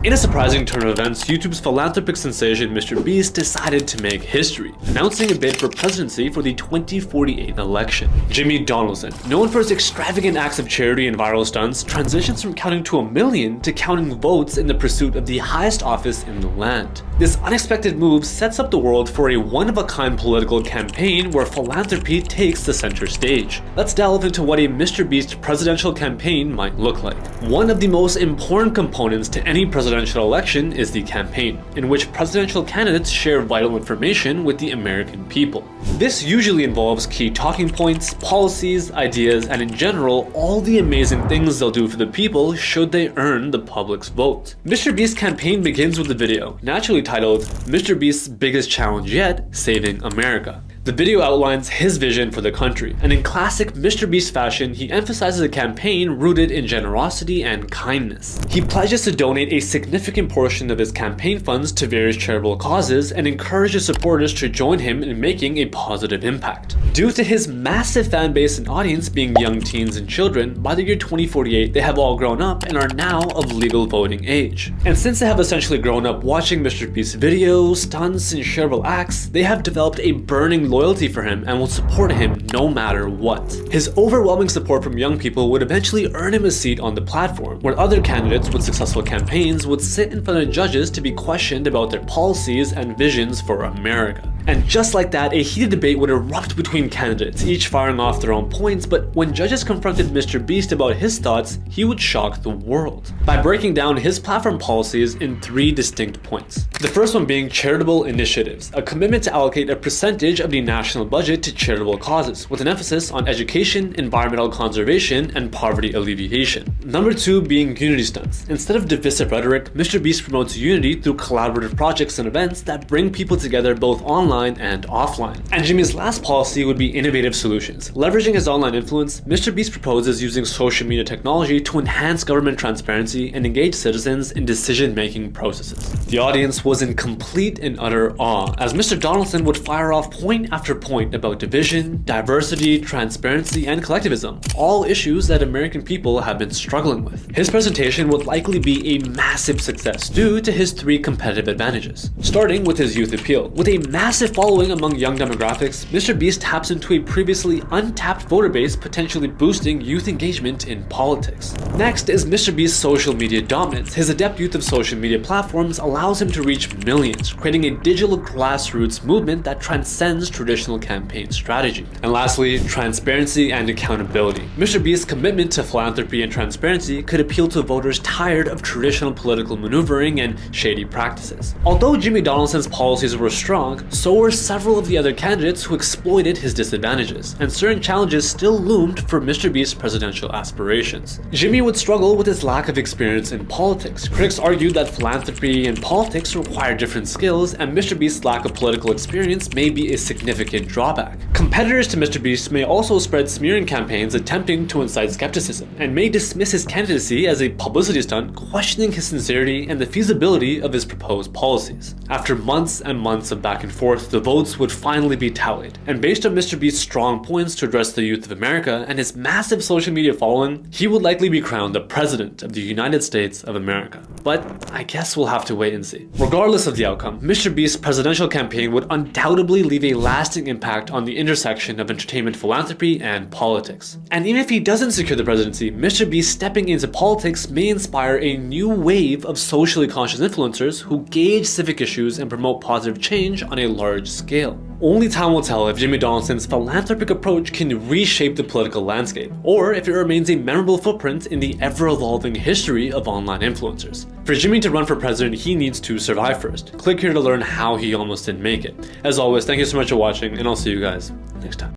In a surprising turn of events, YouTube's philanthropic sensation MrBeast decided to make history, announcing a bid for presidency for the 2048 election. Jimmy Donaldson, known for his extravagant acts of charity and viral stunts, transitions from counting to 1 million to counting votes in the pursuit of the highest office in the land. This unexpected move sets up the world for a one-of-a-kind political campaign where philanthropy takes the center stage. Let's delve into what a MrBeast presidential campaign might look like. One of the most important components to any presidential election is the campaign, in which presidential candidates share vital information with the American people. This usually involves key talking points, policies, ideas, and in general, all the amazing things they'll do for the people should they earn the public's vote. MrBeast's campaign begins with a video, naturally titled MrBeast's Biggest Challenge Yet, Saving America. The video outlines his vision for the country, and in classic MrBeast fashion, he emphasizes a campaign rooted in generosity and kindness. He pledges to donate a significant portion of his campaign funds to various charitable causes and encourages supporters to join him in making a positive impact. Due to his massive fan base and audience being young teens and children, by the year 2048 they have all grown up and are now of legal voting age. And since they have essentially grown up watching MrBeast's videos, stunts, and shareable acts, they have developed a burning loyalty for him and will support him no matter what. His overwhelming support from young people would eventually earn him a seat on the platform, where other candidates with successful campaigns would sit in front of judges to be questioned about their policies and visions for America. And just like that, a heated debate would erupt between candidates, each firing off their own points, but when judges confronted MrBeast about his thoughts, he would shock the world by breaking down his platform policies in 3 distinct points. The first one being charitable initiatives, a commitment to allocate a percentage of the national budget to charitable causes, with an emphasis on education, environmental conservation, and poverty alleviation. Number 2 being unity stunts. Instead of divisive rhetoric, MrBeast promotes unity through collaborative projects and events that bring people together both online and offline. And Jimmy's last policy would be innovative solutions. Leveraging his online influence, MrBeast proposes using social media technology to enhance government transparency and engage citizens in decision-making processes. The audience was in complete and utter awe as Mr. Donaldson would fire off point after point about division, diversity, transparency, and collectivism, all issues that American people have been struggling with. His presentation would likely be a massive success due to his 3 competitive advantages. Starting with his youth appeal. With a massive following among young demographics, MrBeast taps into a previously untapped voter base, potentially boosting youth engagement in politics. Next is MrBeast's social media dominance. His adept use of social media platforms allows him to reach millions, creating a digital grassroots movement that transcends traditional campaign strategy. And lastly, transparency and accountability. MrBeast's commitment to philanthropy and transparency could appeal to voters tired of traditional political maneuvering and shady practices. Although Jimmy Donaldson's policies were strong, so were several of the other candidates who exploited his disadvantages, and certain challenges still loomed for MrBeast's presidential aspirations. Jimmy would struggle with his lack of experience in politics. Critics argued that philanthropy and politics require different skills, and MrBeast's lack of political experience may be a significant drawback. Competitors to MrBeast may also spread smearing campaigns attempting to incite skepticism, and may dismiss his candidacy as a publicity stunt, questioning his sincerity and the feasibility of his proposed policies. After months and months of back and forth, the votes would finally be tallied, and based on MrBeast's strong points to address the youth of America and his massive social media following, he would likely be crowned the President of the United States of America. But I guess we'll have to wait and see. Regardless of the outcome, MrBeast's presidential campaign would undoubtedly leave a lasting impact on the intersection of entertainment, philanthropy, and politics. And even if he doesn't secure the presidency, MrBeast stepping into politics may inspire a new wave of socially conscious influencers who gauge civic issues and promote positive change on a large scale. Only time will tell if Jimmy Donaldson's philanthropic approach can reshape the political landscape, or if it remains a memorable footprint in the ever-evolving history of online influencers. For Jimmy to run for president, he needs to survive first. Click here to learn how he almost didn't make it. As always, thank you so much for watching, and I'll see you guys next time.